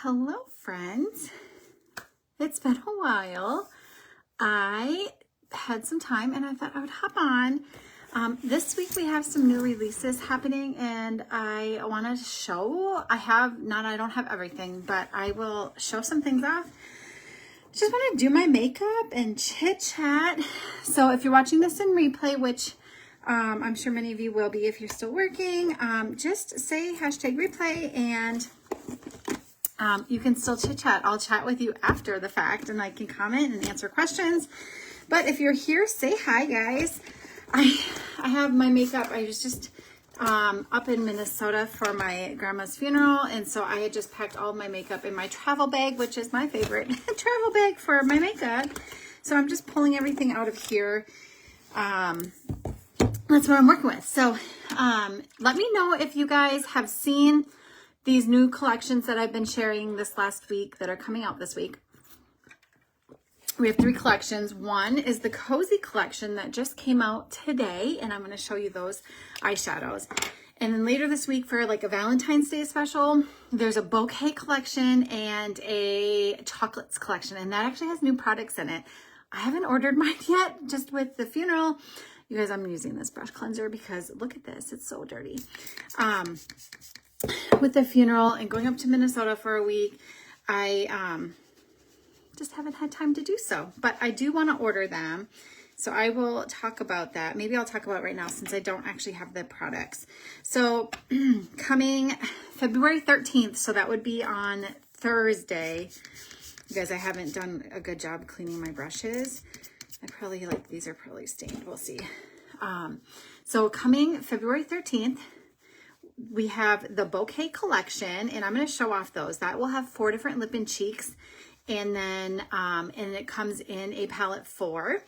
Hello, friends. It's been a while. I had some time and I thought I would hop on. This week we have some new releases happening and I wanted to show, I don't have everything, but I will show some things off. Just want to do my makeup and chit chat. So if you're watching this in replay, which I'm sure many of you will be if you're still working, just say hashtag replay and you can still chit chat. I'll chat with you after the fact and I can comment and answer questions. But if you're here, say hi, guys. I have my makeup. I was just up in Minnesota for my grandma's funeral. And so I had just packed all of my makeup in my travel bag, which is my favorite travel bag for my makeup. So I'm just pulling everything out of here. That's what I'm working with. So let me know if you guys have seen these new collections that I've been sharing this last week that are coming out this week. We have 3 collections. One is the Cozy collection that just came out today, and I'm going to show you those eyeshadows. And then later this week for like a Valentine's Day special, there's a Bouquet collection and a Chocolates collection, and that actually has new products in it. I haven't ordered mine yet, just with the funeral. You guys, I'm using this brush cleanser because look at this, it's so dirty. With the funeral and going up to Minnesota for a week, I just haven't had time to do so, but I do want to order them. So I will talk about that. Maybe I'll talk about it right now since I don't actually have the products. So coming February 13th, so that would be on Thursday. You guys, I haven't done a good job cleaning my brushes. I probably these are probably stained. We'll see. So coming February 13th, we have the Bouquet collection, and I'm going to show off those. That will have 4 different lip and cheeks, and then and it comes in a palette 4.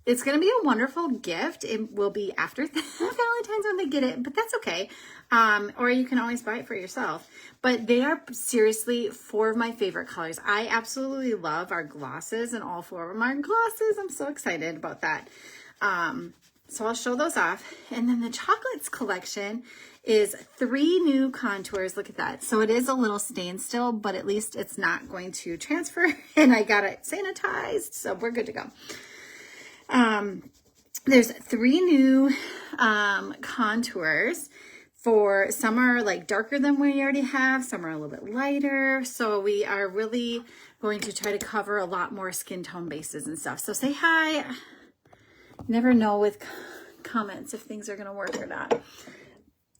It's going to be a wonderful gift. It will be after Valentine's when they get it, but that's okay. Or you can always buy it for yourself. But they are seriously 4 of my favorite colors. I absolutely love our glosses, and all 4 of them are glosses. I'm so excited about that. So I'll show those off. And then the Chocolates collection is 3 new contours. Look at that. So it is a little stained still, but at least it's not going to transfer. And I got it sanitized, so we're good to go. There's 3 new contours. For some are like darker than we already have. Some are a little bit lighter. So we are really going to try to cover a lot more skin tone bases and stuff. So say hi. Never know with comments if things are going to work or not.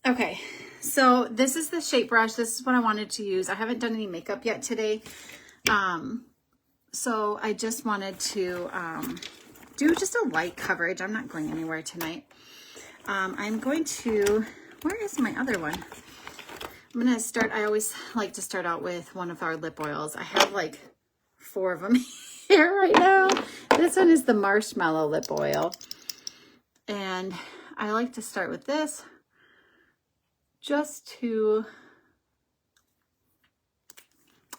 Okay, so this is the shape brush. This is what I wanted to use. I haven't done any makeup yet today. So I just wanted to do just a light coverage. I'm not going anywhere tonight. I'm going to, where is my other one? I'm going to start, I always like to start out with one of our lip oils. I have like 4 of them here right now. This one is the Marshmallow Lip Oil. And I like to start with this just to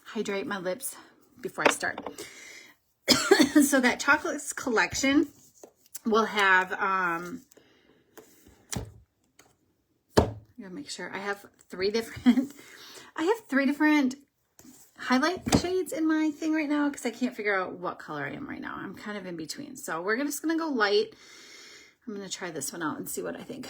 hydrate my lips before I start. So that Chocolates collection will have, I gotta make sure I have 3 different, highlight shades in my thing right now because I can't figure out what color I am right now. I'm kind of in between. So we're just going to go light. I'm going to try this one out and see what I think.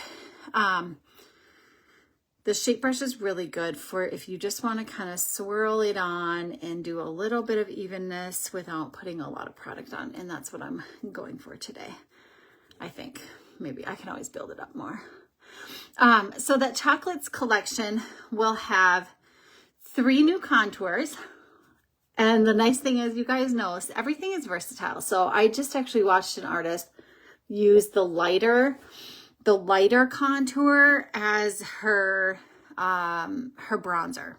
The shape brush is really good for if you just want to kind of swirl it on and do a little bit of evenness without putting a lot of product on. And that's what I'm going for today. I think maybe I can always build it up more. So that Chocolates collection will have 3 new contours. And the nice thing is, you guys know, everything is versatile. So I just actually watched an artist use the lighter contour as her bronzer.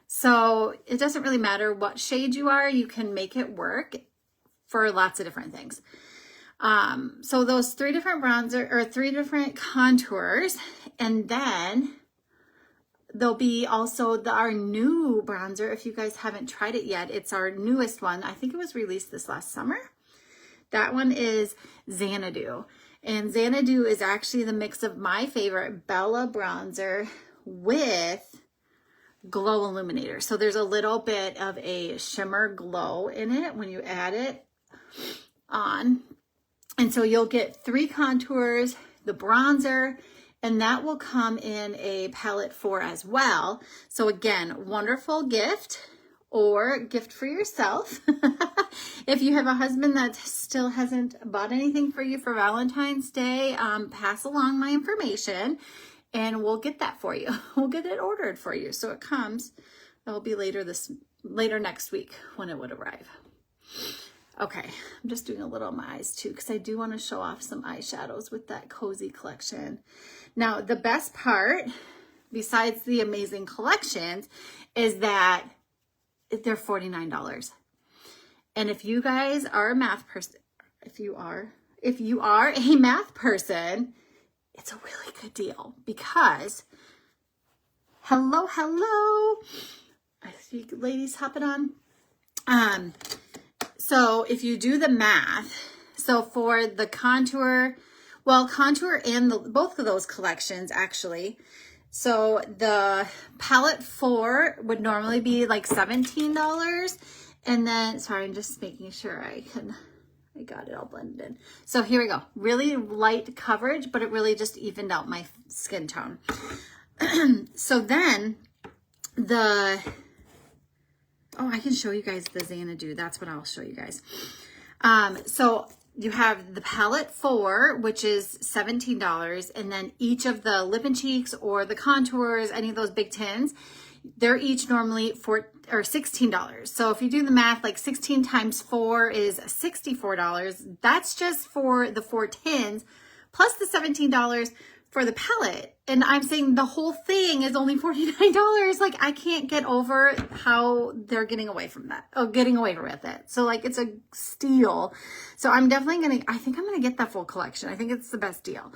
So it doesn't really matter what shade you are, you can make it work for lots of different things. So those 3 different bronzer, or 3 different contours, and then there'll be also our new bronzer. If you guys haven't tried it yet, it's our newest one. I think it was released this last summer. That one is Xanadu. And Xanadu is actually the mix of my favorite Bella bronzer with glow illuminator. So there's a little bit of a shimmer glow in it when you add it on. And so you'll get 3 contours, the bronzer, and that will come in a palette 4 as well. So again, wonderful gift or gift for yourself. If you have a husband that still hasn't bought anything for you for Valentine's Day, pass along my information and we'll get that for you. We'll get it ordered for you. So it comes, it'll be later next week when it would arrive. Okay, I'm just doing a little on my eyes too because I do want to show off some eyeshadows with that Cozy Collection. Now, the best part, besides the amazing collections, is that they're $49. And if you guys are a math person, if you are a math person, it's a really good deal because, hello, I see ladies hopping on. So if you do the math, so for the contour, well, contour and both of those collections actually. So the palette 4 would normally be like $17. And then, sorry, I'm just making sure I got it all blended in. So here we go. Really light coverage, but it really just evened out my skin tone. So then I can show you guys the Xanadu. That's what I'll show you guys. So you have the palette 4, which is $17, and then each of the lip and cheeks or the contours, any of those big tins, they're each normally $16. So if you do the math, like 16 times 4 is $64. That's just for the 4 tins, plus the $17 for the palette. And I'm saying the whole thing is only $49. Like, I can't get over how they're getting away from that. Getting away with it. So like, it's a steal. So I'm definitely I think I'm gonna get that full collection. I think it's the best deal.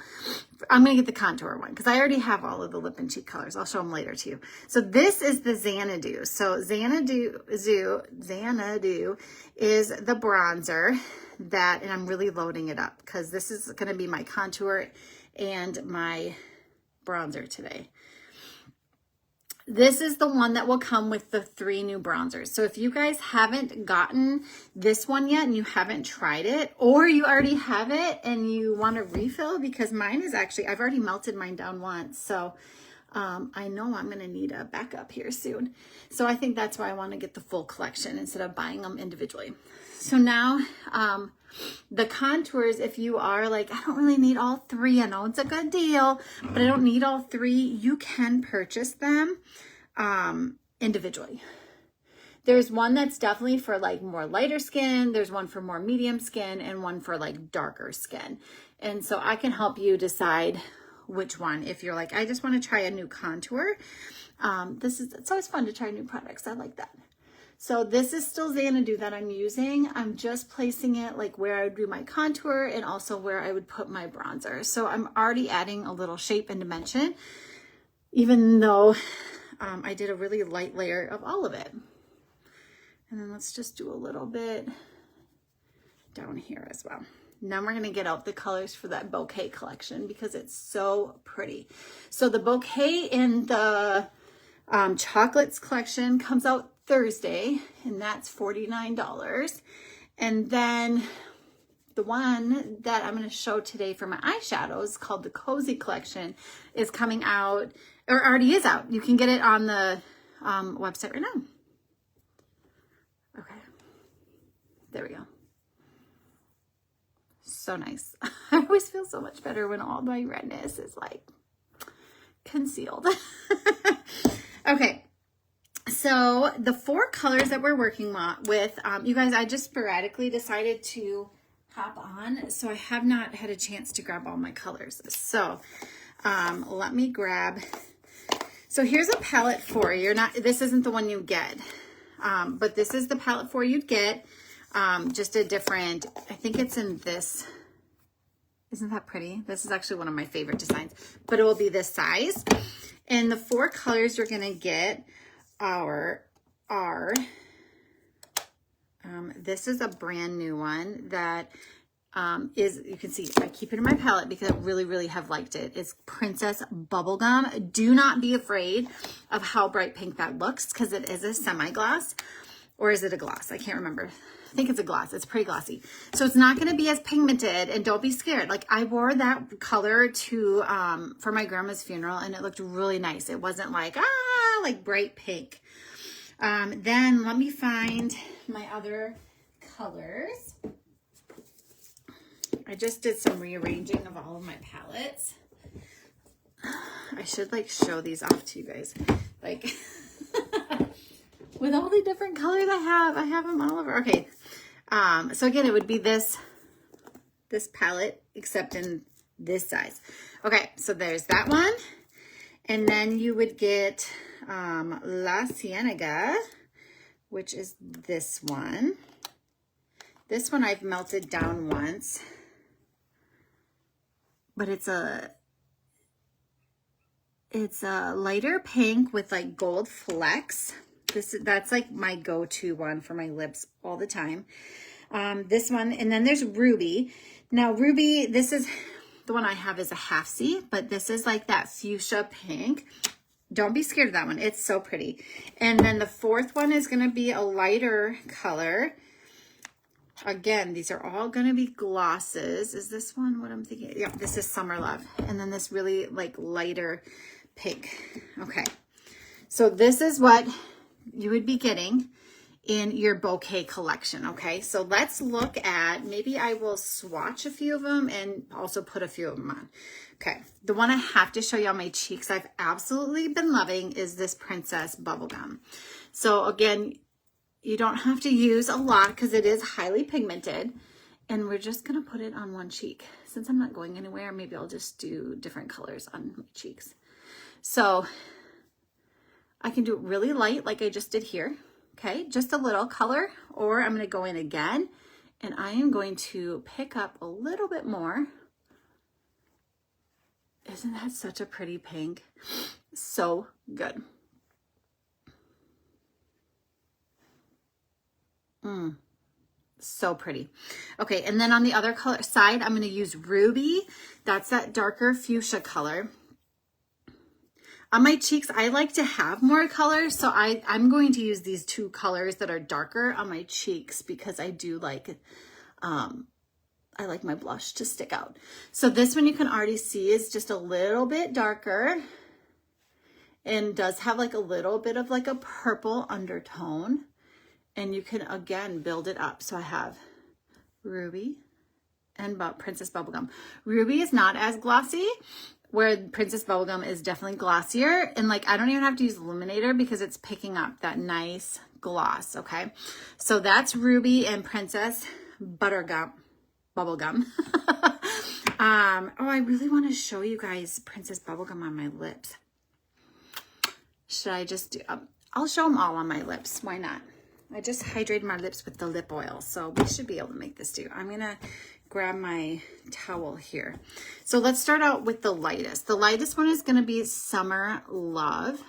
I'm gonna get the contour one because I already have all of the lip and cheek colors. I'll show them later to you. So this is the Xanadu. So Xanadu is the bronzer and I'm really loading it up because this is gonna be my contour and my bronzer today. This is the one that will come with the 3 new bronzers. So if you guys haven't gotten this one yet and you haven't tried it, or you already have it and you want to refill, because mine is actually, I've already melted mine down once. So I know I'm going to need a backup here soon. So I think that's why I want to get the full collection instead of buying them individually. So now, the contours, if you are like, I don't really need all 3, I know it's a good deal, but I don't need all 3, you can purchase them individually. There's one that's definitely for like more lighter skin, there's one for more medium skin, and one for like darker skin. And so I can help you decide which one. If you're like, I just want to try a new contour, it's always fun to try new products. I like that. So this is still Xanadu that I'm using. I'm just placing it like where I would do my contour and also where I would put my bronzer. So I'm already adding a little shape and dimension, even though I did a really light layer of all of it. And then let's just do a little bit down here as well. Now we're going to get out the colors for that Bouquet Collection because it's so pretty. So the Bouquet in the Chocolates Collection comes out Thursday, and that's $49. And then the one that I'm going to show today for my eyeshadows, called the Cozy Collection, is coming out, or already is out. You can get it on the website right now. Okay, there we go. So nice. I always feel so much better when all my redness is like concealed. Okay. So the 4 colors that we're working with, you guys, I just sporadically decided to hop on, so I have not had a chance to grab all my colors. So let me grab, so here's a palette for you. This isn't the one you get, but this is the palette for you'd get, just a different, I think it's in this, isn't that pretty? This is actually one of my favorite designs, but it will be this size. And the 4 colors you're gonna get this is a brand new one that you can see, I keep it in my palette because I really have liked it. It's Princess Bubblegum. Do not be afraid of how bright pink that looks, because it is a semi-gloss. Or is it a gloss? I can't remember. I think it's a gloss. It's pretty glossy. So it's not going to be as pigmented, and don't be scared. Like, I wore that color to for my grandma's funeral, and it looked really nice. It wasn't like, like bright pink. Then let me find my other colors. I just did some rearranging of all of my palettes. I should like show these off to you guys. Like, with all the different colors I have them all over. Okay. So again, it would be this palette, except in this size. Okay. So there's that one. And then you would get, La Cienega, which is this one. This one I've melted down once, but it's a lighter pink with like gold flecks. That's like my go-to one for my lips all the time. This one, and then there's Ruby. Now Ruby, this is the one I have is a half C, but this is like that fuchsia pink. Don't be scared of that one. It's so pretty. And then the fourth one is going to be a lighter color. Again, these are all going to be glosses. Is this one what I'm thinking? Yeah, this is Summer Love. And then this really like lighter pink. Okay. So this is what you would be getting in your Bouquet collection. Okay. So let's look at, maybe I will swatch a few of them and also put a few of them on. Okay. The one I have to show you on my cheeks I've absolutely been loving is this Princess Bubblegum. So again, you don't have to use a lot because it is highly pigmented, and we're just going to put it on one cheek. Since I'm not going anywhere, maybe I'll just do different colors on my cheeks. So I can do it really light like I just did here. Okay, just a little color, or I'm going to go in again and I am going to pick up a little bit more. Isn't that such a pretty pink? So good. So pretty. Okay, and then on the other color side, I'm going to use Ruby. That's that darker fuchsia color. On my cheeks, I like to have more color, so I'm going to use these two colors that are darker on my cheeks because I do like, I like my blush to stick out. So this one you can already see is just a little bit darker and does have like a little bit of like a purple undertone. And you can, again, build it up. So I have Ruby and Princess Bubblegum. Ruby is not as glossy, where Princess Bubblegum is definitely glossier. And like, I don't even have to use Illuminator because it's picking up that nice gloss, okay? So that's Ruby and Princess Bubblegum. Oh, I really want to show you guys Princess Bubblegum on my lips. Should I just do, I'll show them all on my lips. Why not? I just hydrated my lips with the lip oil, so we should be able to make this too. I'm going to grab my towel here. So let's start out with the lightest. The lightest one is going to be Summer Love.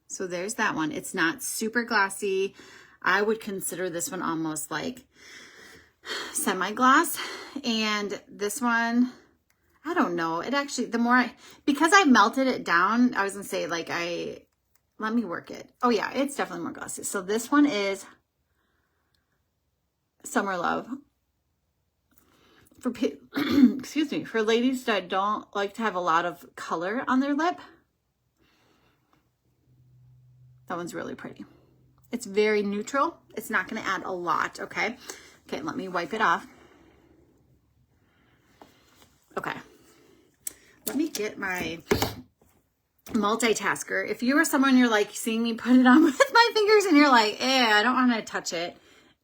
So there's that one. It's not super glossy. I would consider this one almost like semi-gloss. And this one, I don't know. It actually, because I melted it down, I was going to say like let me work it. Oh yeah, it's definitely more glossy. So this one is Summer Love. For excuse me, for ladies that don't like to have a lot of color on their lip, that one's really pretty. It's very neutral. It's not going to add a lot, okay? Okay, let me wipe it off. Okay. Let me get my multitasker. If you are someone you're like seeing me put it on with my fingers and you're like, I don't want to touch it,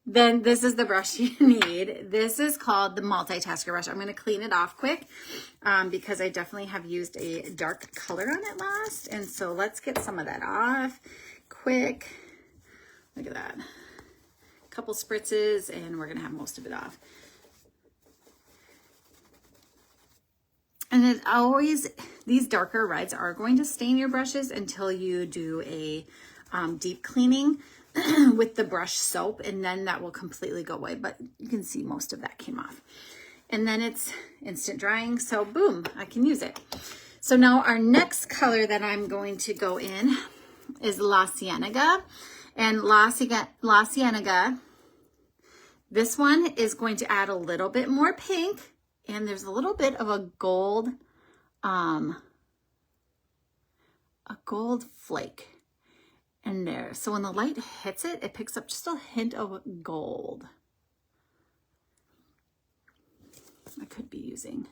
then this is the brush you need. This is called the multitasker brush. I'm going to clean it off quick because I definitely have used a dark color on it last. And so let's get some of that off quick. Look at that. A couple spritzes and we're going to have most of it off. And it always, these darker reds are going to stain your brushes until you do a deep cleaning with the brush soap, and then that will completely go away. But you can see most of that came off. And then it's instant drying, so boom, I can use it. So now our next color that I'm going to go in is La Cienega. And La Cienega, this one is going to add a little bit more pink, and there's a little bit of a gold flake in there. So when the light hits it, it picks up just a hint of gold. I could be using.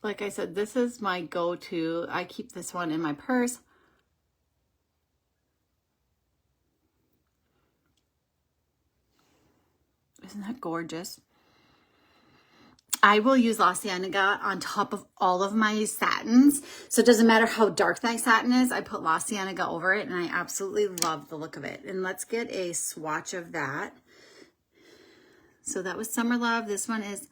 Like I said, this is my go-to. I keep this one in my purse. Isn't that gorgeous? I will use La Cienega on top of all of my satins. So it doesn't matter how dark that satin is, I put La Cienega over it, and I absolutely love the look of it. And let's get a swatch of that. So that was Summer Love. This one is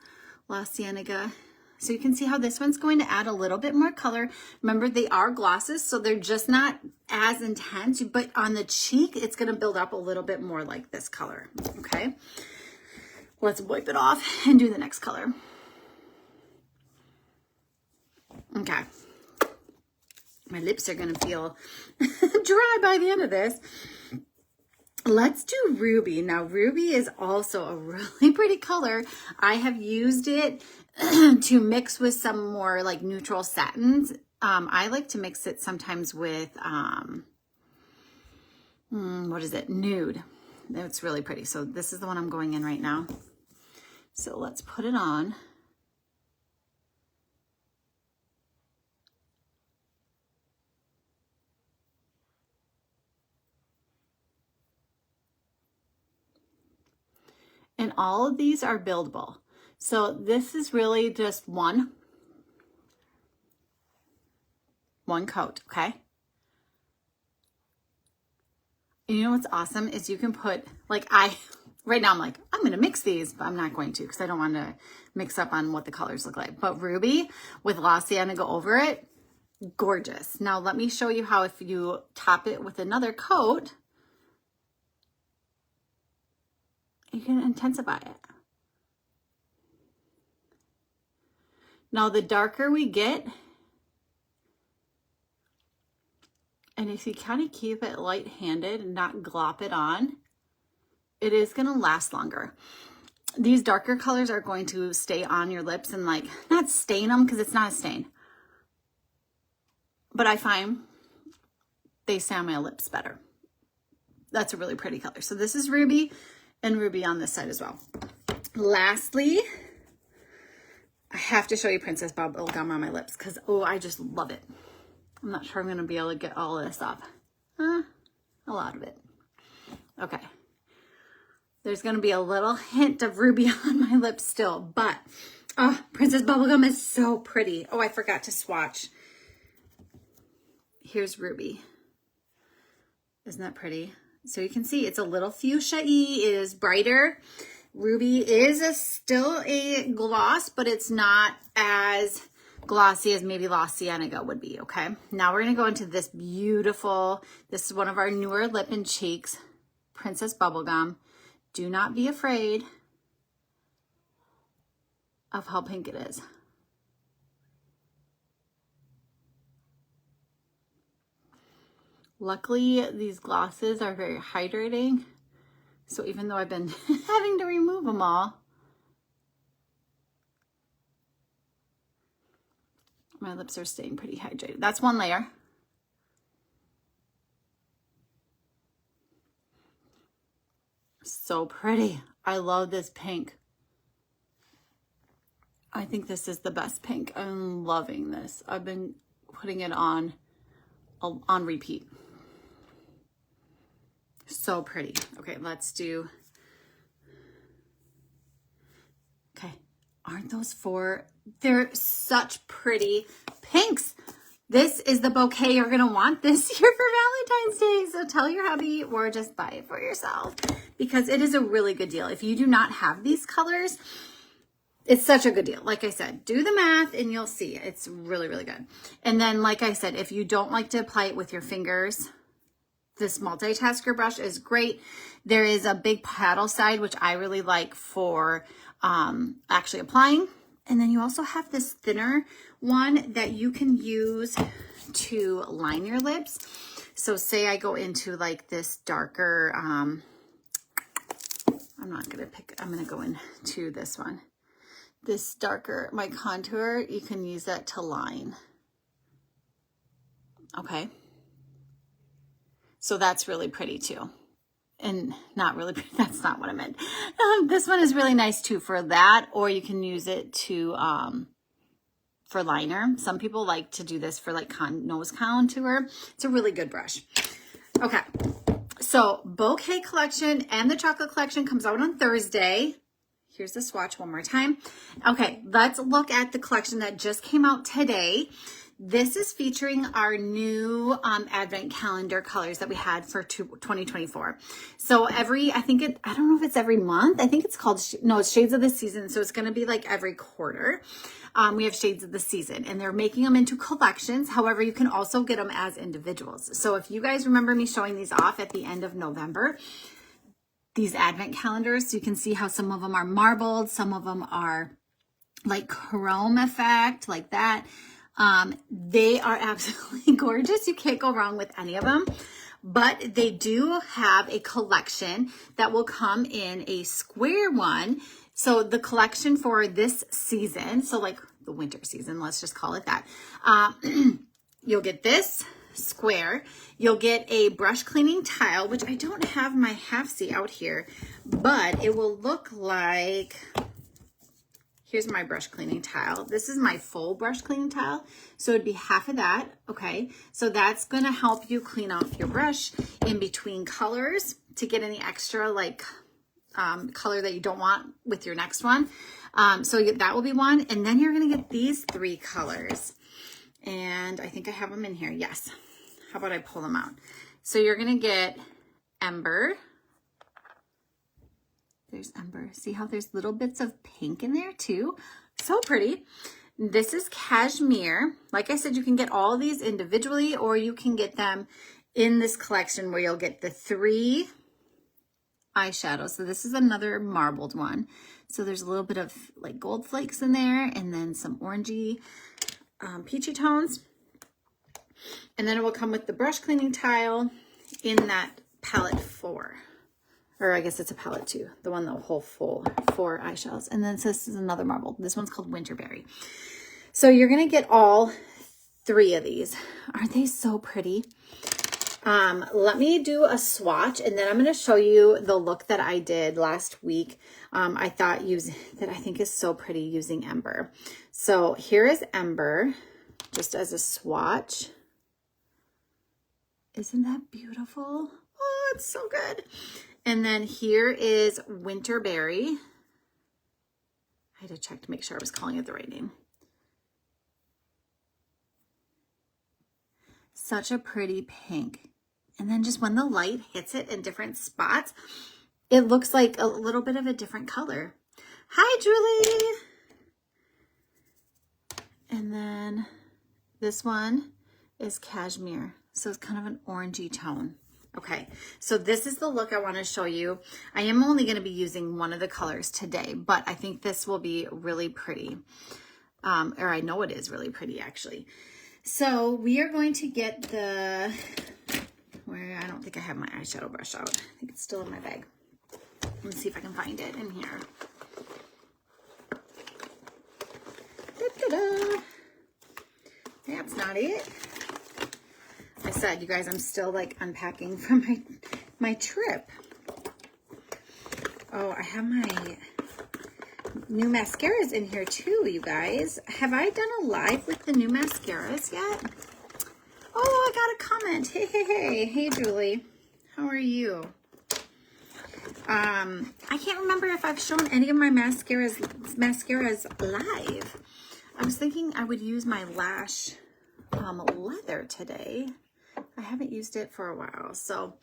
La Cienega. So you can see how this one's going to add a little bit more color. Remember, they are glosses, so they're just not as intense, but on the cheek, it's going to build up a little bit more like this color, okay? Let's wipe it off and do the next color. Okay. My lips are going to feel dry by the end of this. Let's do Ruby. Now, Ruby is also a really pretty color. I have used it to mix with some more like neutral satins. I like to mix it sometimes with, what is it? Nude. It's really pretty. So this is the one I'm going in right now. So let's put it on. And all of these are buildable. So this is really just one coat, okay? And you know what's awesome is you can put, like right now I'm like, I'm going to mix these, but I'm not going to because I don't want to mix up on what the colors look like. But Ruby with La Cienega over it, gorgeous. Now let me show you how if you top it with another coat, you can intensify it. Now, the darker we get, and if you kind of keep it light-handed and not glop it on, it is going to last longer. These darker colors are going to stay on your lips and like, not stain them because it's not a stain. But I find they stay on my lips better. That's a really pretty color. So this is Ruby and Ruby on this side as well. Lastly, I have to show you Princess Bubblegum on my lips because, oh, I just love it. I'm not sure I'm going to be able to get all of this off. A lot of it. Okay. There's going to be a little hint of Ruby on my lips still, but Princess Bubblegum is so pretty. Oh, I forgot to swatch. Here's Ruby. Isn't that pretty? So you can see it's a little fuchsia-y. It is brighter. Ruby is still a gloss, but it's not as glossy as maybe La Cienega would be, okay? Now we're going to go into this beautiful, this is one of our newer lip and cheeks, Princess Bubblegum. Do not be afraid of how pink it is. Luckily, these glosses are very hydrating. So even though I've been having to remove them all, my lips are staying pretty hydrated. That's one layer. So pretty. I love this pink. I think this is the best pink. I'm loving this. I've been putting it on repeat. So pretty. Okay, let's do. Okay, aren't those four? They're such pretty pinks. This is the bouquet you're going to want this year for Valentine's Day. So tell your hubby or just buy it for yourself because it is a really good deal. If you do not have these colors, it's such a good deal. Like I said, do the math and you'll see. It's really, really good. And then, like I said, if you don't like to apply it with your fingers, this multitasker brush is great. There is a big paddle side, which I really like for actually applying. And then you also have this thinner one that you can use to line your lips. So say I go into like this darker, I'm gonna go into this one. This darker, my contour, you can use that to line. Okay. So that's really pretty too. And not really pretty, that's not what I meant. This one is really nice too for that, or you can use it to, for liner. Some people like to do this for like nose contour. It's a really good brush. Okay. So Bouquet Collection and the Chocolate Collection comes out on Thursday. Here's the swatch one more time. Okay, let's look at the collection that just came out today. This is featuring our new advent calendar colors that we had for 2024. So I don't know if it's every month. I think it's called, it's Shades of the Season. So it's going to be like every quarter. We have Shades of the Season, and they're making them into collections. However, you can also get them as individuals. So if you guys remember me showing these off at the end of November, these advent calendars, you can see how some of them are marbled. Some of them are like chrome effect, like that. They are absolutely gorgeous. You can't go wrong with any of them, but they do have a collection that will come in a square one. So the collection for this season, so like the winter season, let's just call it that. You'll get this square. You'll get a brush cleaning tile, which I don't have my half C out here, but it will look like, here's my brush cleaning tile. This is my full brush cleaning tile. So it'd be half of that. Okay. So that's going to help you clean off your brush in between colors to get any extra like color that you don't want with your next one. So that will be one. And then you're going to get these 3 colors. And I think I have them in here. Yes. How about I pull them out? So you're going to get Ember. There's Ember. See how there's little bits of pink in there too? So pretty. This is Cashmere. Like I said, you can get all of these individually, or you can get them in this collection where you'll get the 3 eyeshadows. So this is another marbled one. So there's a little bit of like gold flakes in there, and then some orangey, peachy tones. And then it will come with the brush cleaning tile in that palette 4. Or I guess it's a palette 2. The one that will hold full 4 eyeshadows. And then this is another marble. This one's called Winterberry. So you're going to get all 3 of these. Aren't they so pretty? Let me do a swatch, and then I'm going to show you the look that I did last week. I thought that I think is so pretty using Ember. So here is Ember, just as a swatch. Isn't that beautiful? Oh, it's so good. And then here is Winterberry. I had to check to make sure I was calling it the right name. Such a pretty pink. And then just when the light hits it in different spots, it looks like a little bit of a different color. Hi, Julie. And then this one is Cashmere. So it's kind of an orangey tone. Okay, so this is the look I want to show you. I am only going to be using one of the colors today, but I think this will be really pretty. Or I know it is really pretty, actually. So we are going to get the, I don't think I have my eyeshadow brush out. I think it's still in my bag. Let me see if I can find it in here. Da-da-da. That's not it. I said, you guys, I'm still like unpacking from my trip. Oh, I have my new mascaras in here too, you guys. Have I done a live with the new mascaras yet? Oh, I got a comment. Hey, Julie. How are you? I can't remember if I've shown any of my mascaras live. I was thinking I would use my lash leather today. I haven't used it for a while. So,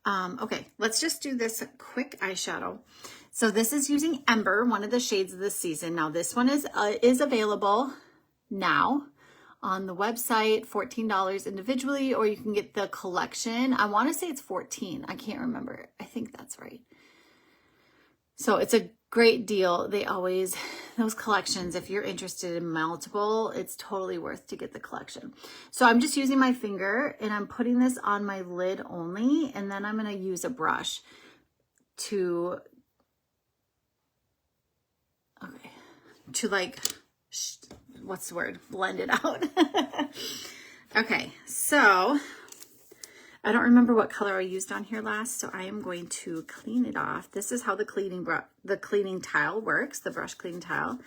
okay, let's just do this quick eyeshadow. So this is using Ember, one of the shades of the season. Now this one is available now on the website, $14 individually, or you can get the collection. I want to say it's 14. I can't remember. I think that's right. So it's a great deal. They always, those collections, if you're interested in multiple, it's totally worth to get the collection. So I'm just using my finger and I'm putting this on my lid only. And then I'm going to use a brush to, like, what's the word? Blend it out. Okay, so I don't remember what color I used on here last, so I am going to clean it off. This is how the cleaning tile works, the brush cleaning tile.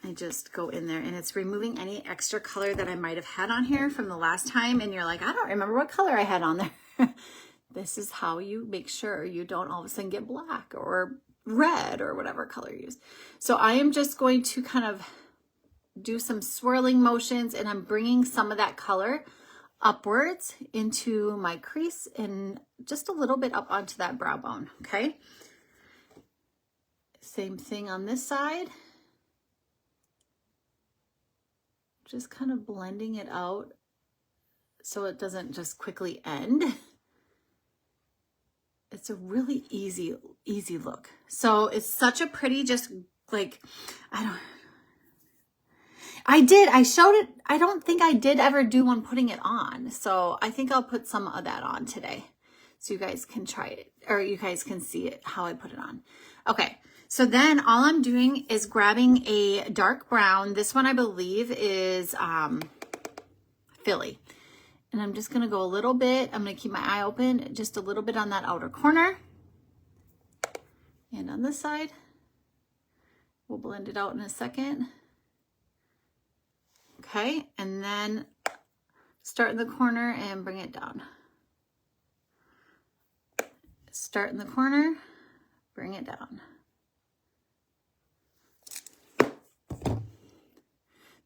I just go in there and it's removing any extra color that I might have had on here from the last time, and you're like, I don't remember what color I had on there. This is how you make sure you don't all of a sudden get black or red or whatever color you use. So I am just going to kind of do some swirling motions, and I'm bringing some of that color upwards into my crease and just a little bit up onto that brow bone. Okay. Same thing on this side. Just kind of blending it out so it doesn't just quickly end. It's a really easy look. So it's such a pretty, just like, I showed it. I don't think I did ever do one putting it on. So I think I'll put some of that on today so you guys can try it, or you guys can see it, how I put it on. Okay. So then all I'm doing is grabbing a dark brown. This one I believe is Philly. And I'm just going to go a little bit. I'm going to keep my eye open just a little bit on that outer corner. And on this side, we'll blend it out in a second. Okay, and then start in the corner and bring it down. Start in the corner, bring it down.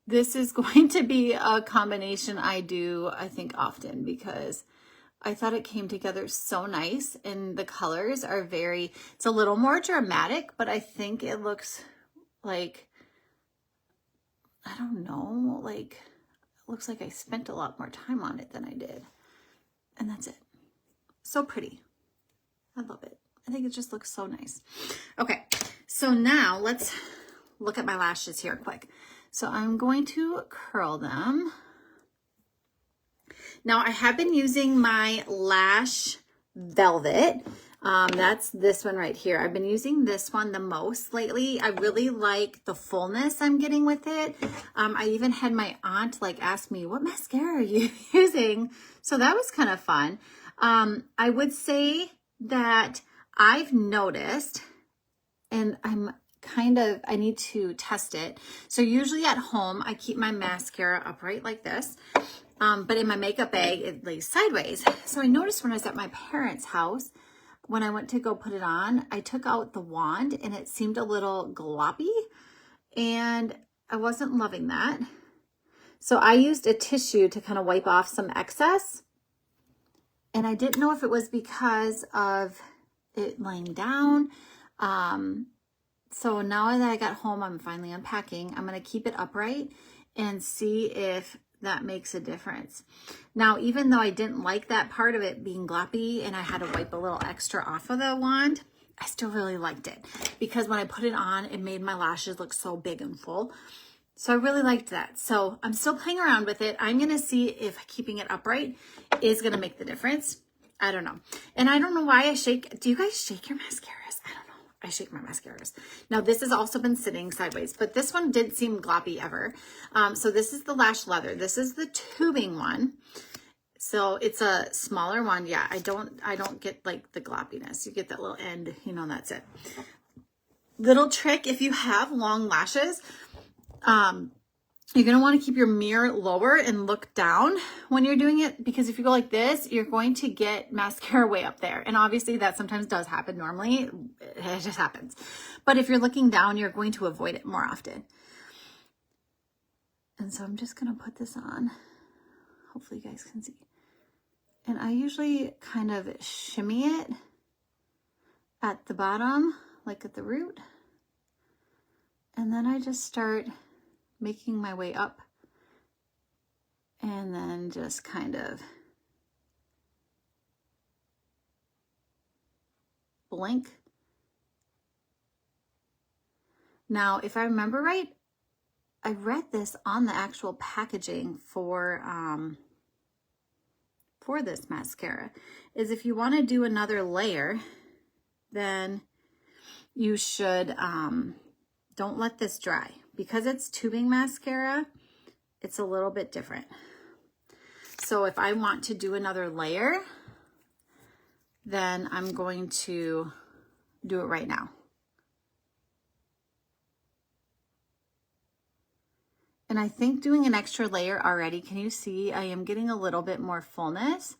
This is going to be a combination I do, I think, often, because I thought it came together so nice, and the colors are very, it's a little more dramatic, but I think it looks like, I don't know, like, it looks like I spent a lot more time on it than I did. And that's it. So pretty. I love it. I think it just looks so nice. Okay, so now let's look at my lashes here quick. So I'm going to curl them. Now I have been using my Lash Velvet. That's this one right here. I've been using this one the most lately. I really like the fullness I'm getting with it. I even had my aunt like ask me, what mascara are you using? So that was kind of fun. I would say that I've noticed, and I need to test it. So usually at home, I keep my mascara upright like this. But in my makeup bag, it lays sideways. So I noticed when I was at my parents' house, when I went to go put it on, I took out the wand and it seemed a little gloppy, and I wasn't loving that. So I used a tissue to kind of wipe off some excess. And I didn't know if it was because of it laying down. So now that I got home, I'm finally unpacking. I'm going to keep it upright and see if that makes a difference. Now, even though I didn't like that part of it being gloppy and I had to wipe a little extra off of the wand, I still really liked it because when I put it on, it made my lashes look so big and full. So I really liked that. So I'm still playing around with it. I'm going to see if keeping it upright is going to make the difference. I don't know. And I don't know why I shake. Do you guys shake your mascaras? I don't know. I shake my mascaras. Now this has also been sitting sideways, but this one did seem gloppy ever. So this is the Lash Leather. This is the tubing one. So it's a smaller one. Yeah, I don't get like the gloppiness. You get that little end, you know, that's it. Little trick, if you have long lashes, you're going to want to keep your mirror lower and look down when you're doing it, because if you go like this, you're going to get mascara way up there. And obviously that sometimes does happen normally. It just happens. But if you're looking down, you're going to avoid it more often. And so I'm just going to put this on. Hopefully you guys can see. And I usually kind of shimmy it at the bottom, like at the root. And then I just start making my way up And then just kind of blink. Now, if I remember right, I read this on the actual packaging for this mascara, is if you want to do another layer, then you should, don't let this dry. Because it's tubing mascara, it's a little bit different. So if I want to do another layer, then I'm going to do it right now. And I think doing an extra layer already, can you see I am getting a little bit more fullness?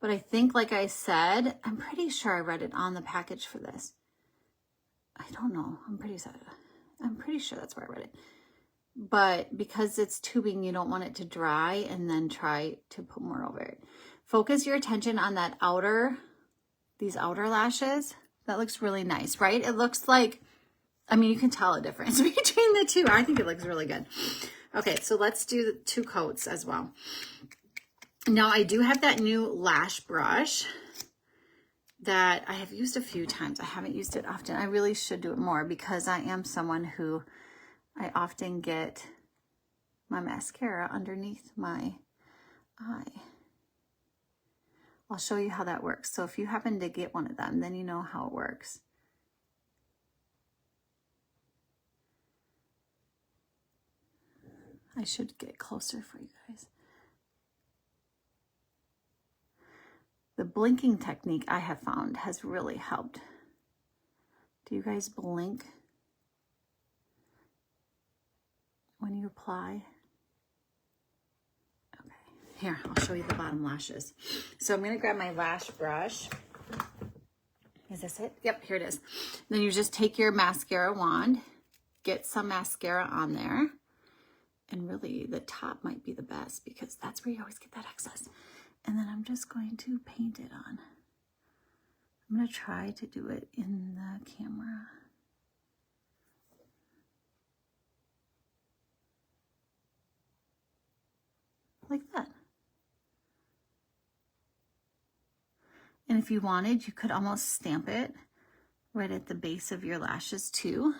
But I think, like I said, I'm pretty sure I read it on the package for this. I don't know. I'm pretty sure that's where I read it. But because it's tubing, you don't want it to dry and then try to put more over it. Focus your attention on that these outer lashes. That looks really nice, right? It looks like, I mean, you can tell a difference between the two. I think it looks really good. Okay, so let's do the 2 coats as well. Now, I do have that new lash brush that I have used a few times. I haven't used it often. I really should do it more because I am someone who, I often get my mascara underneath my eye. I'll show you how that works. So if you happen to get one of them, then you know how it works. I should get closer for you guys. The blinking technique I have found has really helped. Do you guys blink when you apply? Okay, here, I'll show you the bottom lashes. So I'm gonna grab my lash brush. Is this it? Yep, here it is. Then you just take your mascara wand, get some mascara on there. And really the top might be the best because that's where you always get that excess. And then I'm just going to paint it on. I'm going to try to do it in the camera. Like that. And if you wanted, you could almost stamp it right at the base of your lashes too,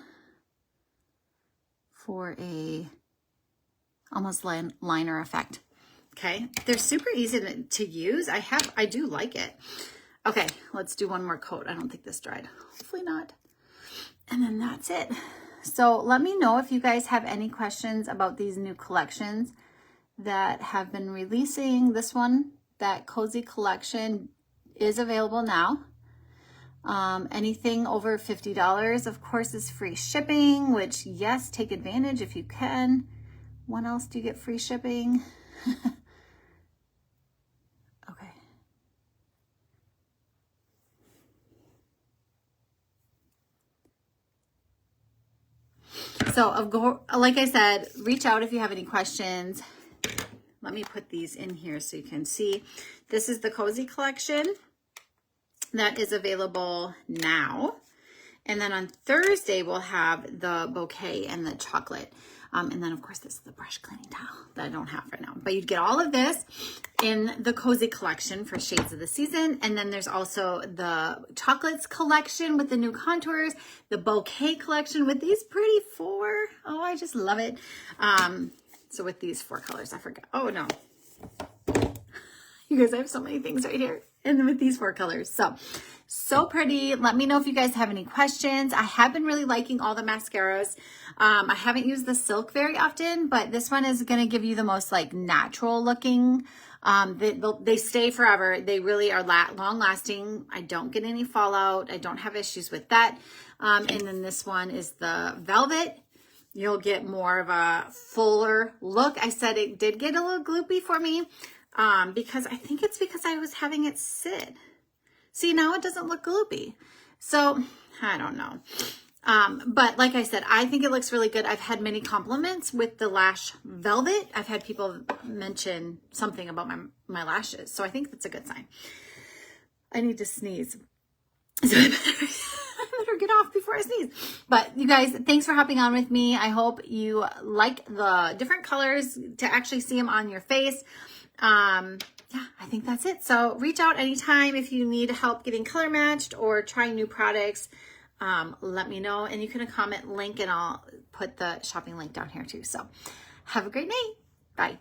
for a almost liner effect. Okay, they're super easy to use. I do like it. Okay, let's do one more coat. I don't think this dried. Hopefully not. And then that's it. So let me know if you guys have any questions about these new collections that have been releasing. This one, that Cozy Collection, is available now. Anything over $50, of course, is free shipping, which, yes, take advantage if you can. When else do you get free shipping? Okay. So, like I said, reach out if you have any questions. Let me put these in here so you can see. This is the Cozy Collection that is available now. And then on Thursday, we'll have the bouquet and the chocolate. And then, of course, this is the brush cleaning towel that I don't have right now. But you'd get all of this in the Cozy Collection for Shades of the Season. And then there's also the Chocolates Collection with the new contours, the Bouquet Collection with these pretty 4. Oh, I just love it. So with these 4 colors, I forgot. Oh, no. You guys, I have so many things right here. And then with these 4 colors. So pretty. Let me know if you guys have any questions. I have been really liking all the mascaras. I haven't used the silk very often, but this one is going to give you the most like natural looking. They stay forever. They really are long lasting. I don't get any fallout. I don't have issues with that. And then this one is the velvet. You'll get more of a fuller look. I said it did get a little gloopy for me because I think it's because I was having it sit. See, now it doesn't look gloopy. So, I don't know. But like I said, I think it looks really good. I've had many compliments with the lash velvet. I've had people mention something about my lashes. So I think that's a good sign. I need to sneeze. So I better get it off before I sneeze. But you guys, thanks for hopping on with me. I hope you like the different colors to actually see them on your face. Yeah, I think that's it. So reach out anytime if you need help getting color matched or trying new products. Let me know, and you can comment link, and I'll put the shopping link down here too. So have a great night. Bye.